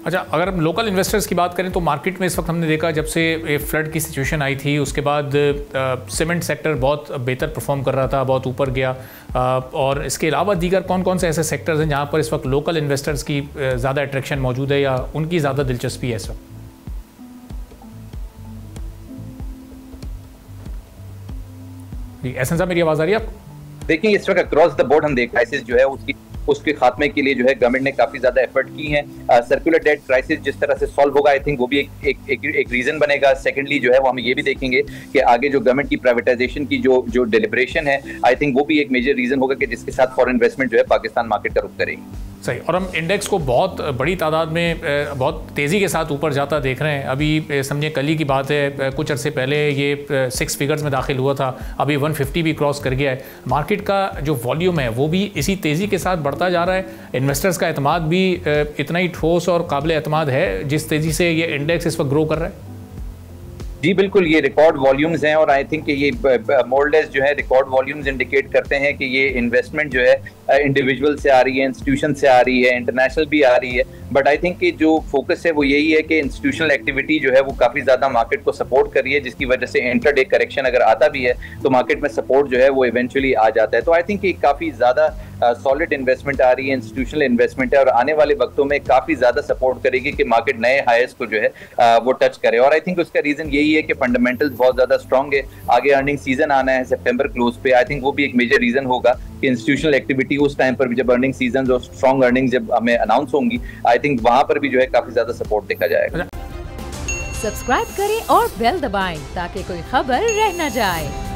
अच्छा, अगर हम लोकल इन्वेस्टर्स की बात करें तो मार्केट में इस वक्त हमने देखा, जब से फ्लड की सिचुएशन आई थी उसके बाद सीमेंट सेक्टर बहुत बेहतर परफॉर्म कर रहा था, बहुत ऊपर गया। और इसके अलावा दीगर कौन कौन से ऐसे सेक्टर्स हैं जहाँ पर इस वक्त लोकल इन्वेस्टर्स की ज़्यादा अट्रैक्शन मौजूद है या उनकी ज़्यादा दिलचस्पी है इस वक्त? एहसन साहब, मेरी आवाज़ आ रही है आपको? देखिए, इस वक्त अक्रॉस द बोर्ड हम देख क्राइसिस जो है उसके खात्मे के लिए जो है गवर्नमेंट ने काफी ज्यादा एफर्ट की हैं। सर्कुलर डेट क्राइसिस जिस तरह से सॉल्व होगा, आई थिंक वो भी एक रीजन बनेगा। सेकेंडली जो है वो हम ये भी देखेंगे कि आगे जो गवर्नमेंट की प्राइवेटाइजेशन की जो डिलिब्रेशन है, आई थिंक वो भी एक मेजर रीजन होगा कि जिसके साथ फॉरेन इन्वेस्टमेंट जो है पाकिस्तान मार्केट का रुख करेगी। सही। और हम इंडेक्स को बहुत बड़ी तादाद में बहुत तेज़ी के साथ ऊपर जाता देख रहे हैं। अभी समझिए कल ही की बात है, कुछ अरसे पहले ये 6 फिगर्स में दाखिल हुआ था, अभी 150 भी क्रॉस कर गया है। मार्केट का जो वॉल्यूम है वो भी इसी तेज़ी के साथ बढ़ता जा रहा है। इन्वेस्टर्स का एतमाद भी इतना ही ठोस और काबिल एतमाद है जिस तेज़ी से ये इंडेक्स इस वक्त ग्रो कर रहा है। जी बिल्कुल, ये रिकॉर्ड वॉल्यूम्स हैं और आई थिंक ये मोरलेस जो है रिकॉर्ड वॉल्यूम्स इंडिकेट करते हैं कि ये इन्वेस्टमेंट जो है इंडिविजुअल से आ रही है, इंस्टीट्यूशन से आ रही है, इंटरनेशनल भी आ रही है। बट आई थिंक कि जो फोकस है वो यही है कि इंस्टीट्यूशनल एक्टिविटी जो है वो काफ़ी ज़्यादा मार्केट को सपोर्ट कर रही है, जिसकी वजह से इंटरडे करेक्शन अगर आता भी है तो मार्केट में सपोर्ट जो है वो इवेंचुअली आ जाता है। तो आई थिंक कि काफ़ी ज़्यादा सॉलिड इन्वेस्टमेंट आ रही है, इंस्टीट्यूशनल इन्वेस्टमेंट है और आने वाले वक्तों में काफ़ी ज़्यादा सपोर्ट करेगी कि मार्केट नए हाईस को जो है वो टच करे। और आई थिंक उसका रीज़न यही है कि फंडामेंटल्स बहुत ज़्यादा स्ट्रॉन्ग है। आगे अर्निंग सीजन आना है सितंबर क्लोज पे, आई थिंक वो भी एक मेजर रीज़न होगा कि इंस्टीट्यूशनल एक्टिविटी उस टाइम पर भी जब अर्निंग सीजन और स्ट्रॉन्ग अर्निंग जब हमें अनाउंस होंगी, आई थिंक वहां पर भी जो है काफ़ी ज़्यादा सपोर्ट देखा जाएगा। सब्सक्राइब करें और बेल दबाएं ताकि कोई खबर रह न जाए।